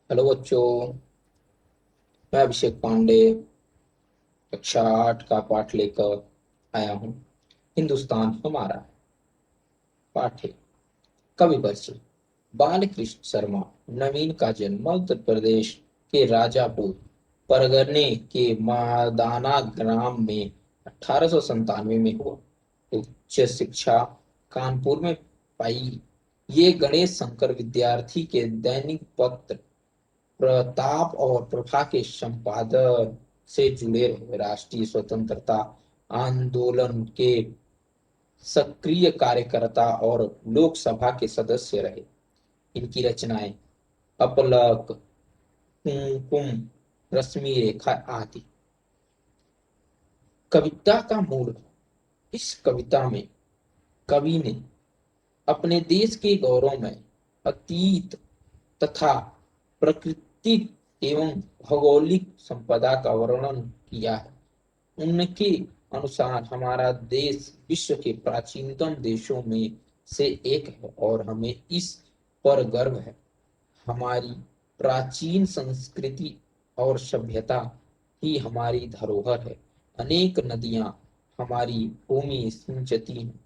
Hello बच्चों। मैं अभिषेक पांडे कक्षा 8 का पाठ लेकर आया हूँ। हिंदुस्तान हमारा है। पाठ है कवि परिचय। बाल कृष्ण शर्मा नवीन का जन्म मध्य प्रदेश के राजापुर परगने के मादाना ग्राम में 1897 में हुआ। उच्च शिक्षा कानपुर में पाई। ये गणेश शंकर विद्यार्थी के दैनिक पत्र प्रताप और प्रभा के संपादन से जुड़े रहे। राष्ट्रीय स्वतंत्रता आंदोलन के सक्रिय कार्यकर्ता और लोकसभा के सदस्य रहे। इनकी रचनाएं अपलक, कुमकुम, रश्मि रेखा आदि। कविता का मूल। इस कविता में कवि ने अपने देश के गौरव में अतीत तथा प्राकृतिक एवं भौगोलिक संपदा का वर्णन किया है। उनके अनुसार हमारा देश विश्व के प्राचीनतम देशों में से एक है और हमें इस पर गर्व है। हमारी प्राचीन संस्कृति और सभ्यता ही हमारी धरोहर है। अनेक नदियां हमारी भूमि सिंचती हैं।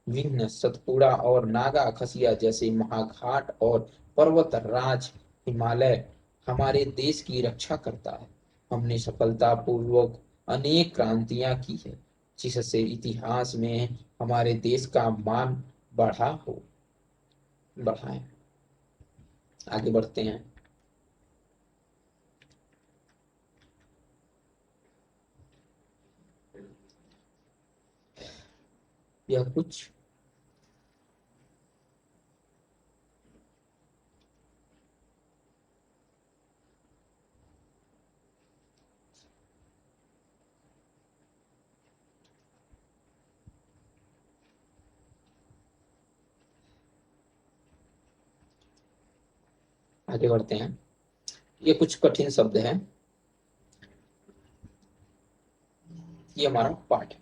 विभिन्न सतपुड़ा और नागा खसिया जैसे महाघाट और पर्वत राज हिमालय हमारे देश की रक्षा करता है। हमने सफलतापूर्वक अनेक क्रांतियां की है जिससे इतिहास में हमारे देश का मान बढ़ा है। आगे बढ़ते हैं। यह कुछ आगे बढ़ते हैं। ये कुछ कठिन शब्द हैं। ये हमारा पाठ है।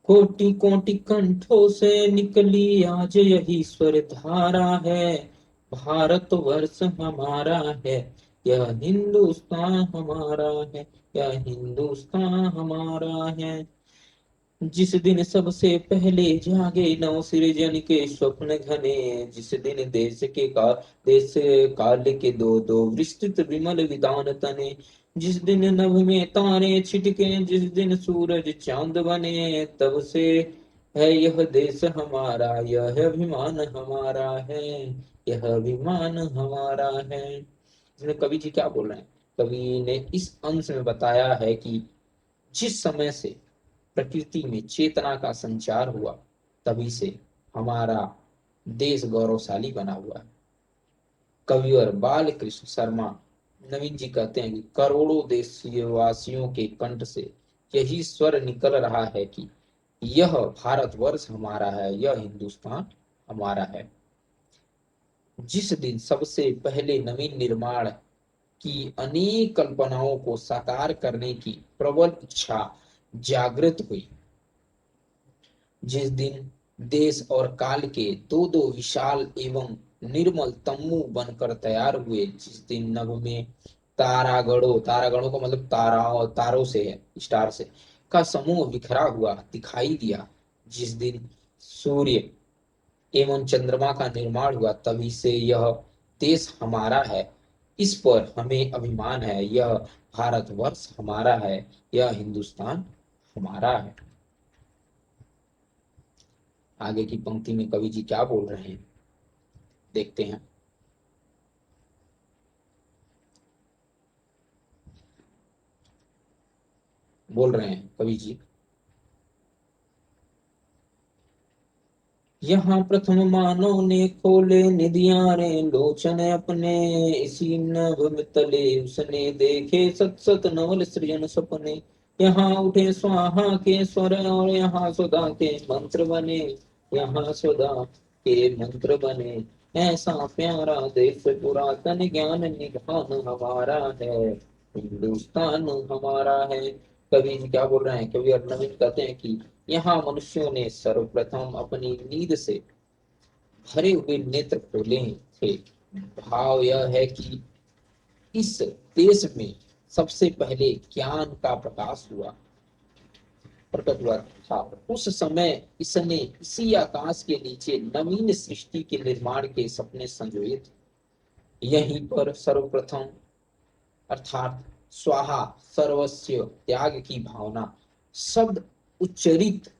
कोटि कोटि कंठों से निकली आज यही स्वर धारा है। भारत वर्ष हमारा है, यह हिंदुस्तान हमारा है, यह हिंदुस्तान हमारा है। जिस दिन सबसे पहले जागे नव सृजन के स्वप्न घने, जिस दिन देश काल के दो दो विस्तृत विमल विधान तने, जिस दिन नभ में तारे छिटके, जिस दिन सूरज चांद बने, तब से है यह देश हमारा, यह अभिमान हमारा है, यह अभिमान हमारा है। इसमें कवि जी क्या बोल रहे हैं? कवि ने इस अंश में बताया है कि जिस समय से प्रकृति में चेतना का संचार हुआ तभी से हमारा देश गौरवशाली बना हुआ है। कविवर बाल कृष्ण शर्मा नवीन जी कहते हैं कि करोड़ों देशवासियों के कंठ से यही स्वर निकल रहा है कि यह भारतवर्ष हमारा है, यह हिंदुस्तान हमारा है। जिस दिन सबसे पहले नवीन निर्माण की अनेक कल्पनाओं को साकार करने की प्रबल इच्छा जागृत हुई, जिस दिन देश और काल के दो दो विशाल एवं निर्मल तम्बू बनकर तैयार हुए, जिस दिन नभ में तारागणों का मतलब तारों से है, स्टार से का समूह बिखरा हुआ दिखाई दिया, जिस दिन सूर्य एवं चंद्रमा का निर्माण हुआ तभी से यह देश हमारा है, इस पर हमें अभिमान है, यह भारतवर्ष हमारा है, यह हिंदुस्तान हमारा है। आगे की पंक्ति में कवि जी क्या बोल रहे हैं देखते हैं। बोल रहे हैं कवि जी, यहाँ प्रथम मानव ने खोले निधियां रे लोचन अपने, इसी नभ तले उसने देखे सत सत नवल सृजन सपने। यहाँ उठे स्वाहा के स्वर और यहाँ सुधा के मंत्र बने, यहाँ सुधा के मंत्र बने। ऐसा प्यारा देश पुरातन ज्ञान निधान हमारा है, हिंदुस्तान हमारा है। कवि जी क्या बोल रहे हैं? कवि अर्णविंद कहते हैं कि यहाँ मनुष्यों ने सर्वप्रथम अपनी नींद से भरे हुए नेत्र खोले थे। भाव यह है कि इस देश में सबसे पहले ज्ञान का प्रकाश हुआ, प्रकट हुआ था। उस समय इसने इसी आकाश के नीचे नवीन सृष्टि के निर्माण के सपने संजोए थे। यहीं पर सर्वप्रथम अर्थात स्वाहा सर्वस्व त्याग की भावना शब्द उच्चरित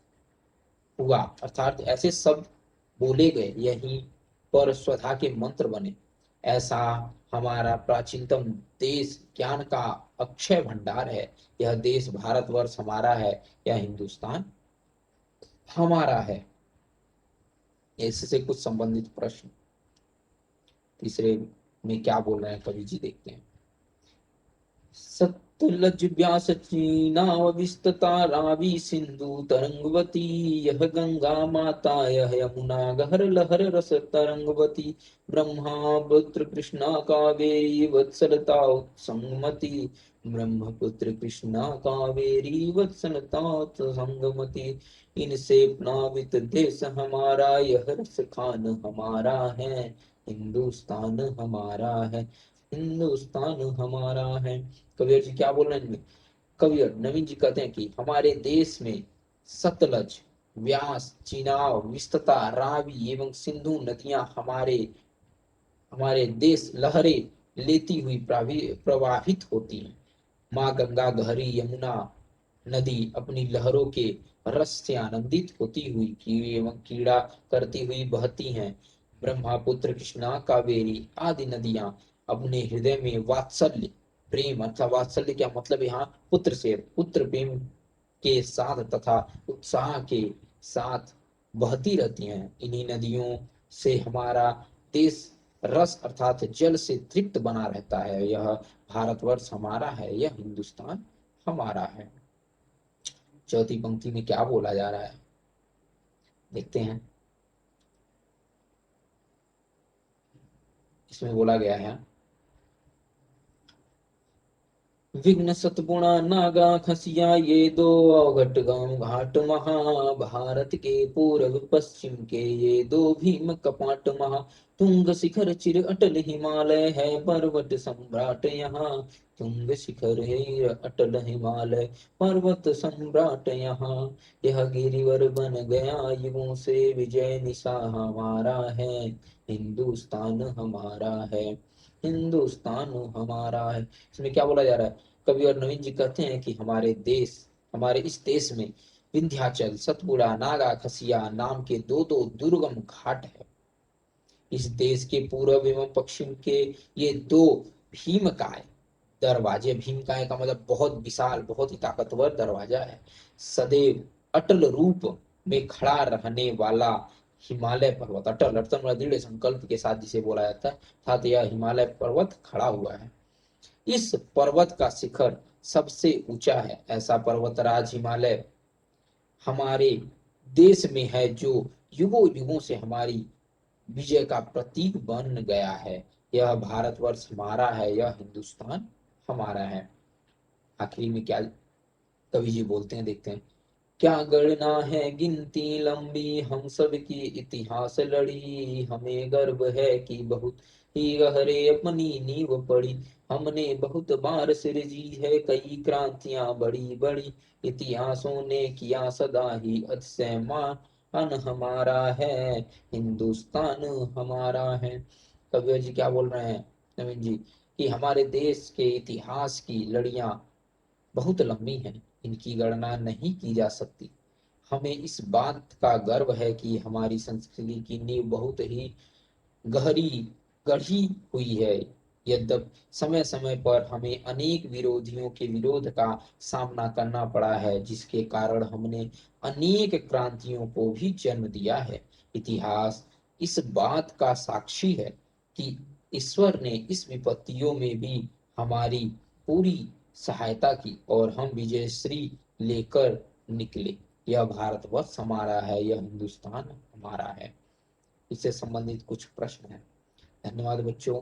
हुआ, अर्थात ऐसे शब्द बोले गए, यहीं पर स्वधा के मंत्र बने। ऐसा हमारा प्राचीनतम देश ज्ञान का अक्षय भंडार है। यह देश भारतवर्ष हमारा है, यह हिंदुस्तान हमारा है। इससे कुछ संबंधित प्रश्न तीसरे में क्या बोल रहे हैं कवि जी, देखते हैं। सतलज व्यास चीनाव विस्तता रावी सिंधु तरंगवती, यह गंगा माता यह यमुना गहर लहर रस तरंगवती, ब्रह्मपुत्र कृष्णा कावेरी वत्सलता उत्संगमती, ब्रह्मपुत्र कृष्णा कावेरी वत्सलता उत्संगमती, इनसे प्लावित देश हमारा यह रस खान हमारा है, हिंदुस्तान हमारा है, हिंदुस्तान हमारा है। कबीर जी क्या बोल रहे हैं इनमें? कबीर नवीन जी कहते हैं कि हमारे देश में सतलज, व्यास, चिनाव, विस्तता, रावी एवं सिंधु नदियां हमारे हमारे देश लहरें लेती हुई प्रवाहित होती हैं। माँ गंगा गहरी यमुना नदी अपनी लहरों के रस से आनंदित होती हुई एवं कीड़ा करती हुई बहती हैं। ब्रह्मपुत्र कृष्णा कावेरी आदि नदियां अपने हृदय में वात्सल्य प्रेम, अर्थात वात्सल्य क्या मतलब यहाँ पुत्र से, पुत्र प्रेम के साथ तथा उत्साह के साथ बहती रहती हैं। इन्हीं नदियों से हमारा देश रस अर्थात जल से तृप्त बना रहता है। यह भारतवर्ष हमारा है, यह हिंदुस्तान हमारा है। चौथी पंक्ति में क्या बोला जा रहा है देखते हैं। इसमें बोला गया है, विघ्न सतगुणा नागा खसिया ये दो अवघट गांव घाट महा, भारत के पूर्व पश्चिम के ये दो भीम कपाट महा, तुंग शिखर चिर अटल हिमालय है पर्वत सम्राट यहाँ, तुंग शिखर है अटल हिमालय पर्वत सम्राट यहाँ, यह गिरिवर बन गया युगों से विजय निशा हमारा है, हिंदुस्तान हमारा है, हिंदुस्तान हमारा है। इसमें क्या बोला जा रहा है? कवि और नवीन जी कहते हैं कि हमारे इस देश में विंध्याचल, सतपुड़ा, नागा खसिया नाम के दो दो दुर्गम घाट है। इस देश के पूर्व एवं पश्चिम के ये दो भीमकाय दरवाजे, भीमकाय का मतलब बहुत विशाल, बहुत ही ताकतवर दरवाजा है। सदैव अटल रूप में खड़ा रहने वाला हिमालय पर्वत, अटल अर्थात दृढ़ संकल्प के साथ जिसे बोला जाता है, अर्थात यह हिमालय पर्वत खड़ा हुआ है। इस पर्वत का शिखर सबसे ऊंचा है। ऐसा पर्वतराज हिमालय हमारे देश में है जो युगों युगों से हमारी विजय का प्रतीक बन गया है। यह भारतवर्ष हमारा है, यह हिंदुस्तान हमारा है। आखिरी में क्या कवि जी बोलते हैं देखते हैं। क्या गणना है गिनती लंबी हम सब की इतिहास लड़ी, हमें गर्व है कि बहुत ही गहरे अपनी नींव पड़ी, हमने बहुत बार सिरजी है कई क्रांतियां बड़ी बड़ी, इतिहासों ने किया सदा ही अतिशय मान हमारा है, हिंदुस्तान हमारा है। कबीर जी क्या बोल रहे हैं नवीन जी, कि हमारे देश के इतिहास की लड़ियां बहुत लंबी हैं, इनकी गणना नहीं की जा सकती। हमें इस बात का गर्व है कि हमारी संस्कृति की नींव बहुत ही गहरी गढ़ी हुई है। यद्यप समय समय पर हमें अनेक विरोधियों के विरोध का सामना करना पड़ा है, जिसके कारण हमने अनेक क्रांतियों को भी जन्म दिया है। इतिहास इस बात का साक्षी है कि ईश्वर ने इस विपत्तियों में भी हमारी पूरी सहायता की और हम विजयश्री लेकर निकले। यह भारतवर्ष हमारा है, यह हिंदुस्तान हमारा है। इससे संबंधित कुछ प्रश्न हैं। धन्यवाद बच्चों।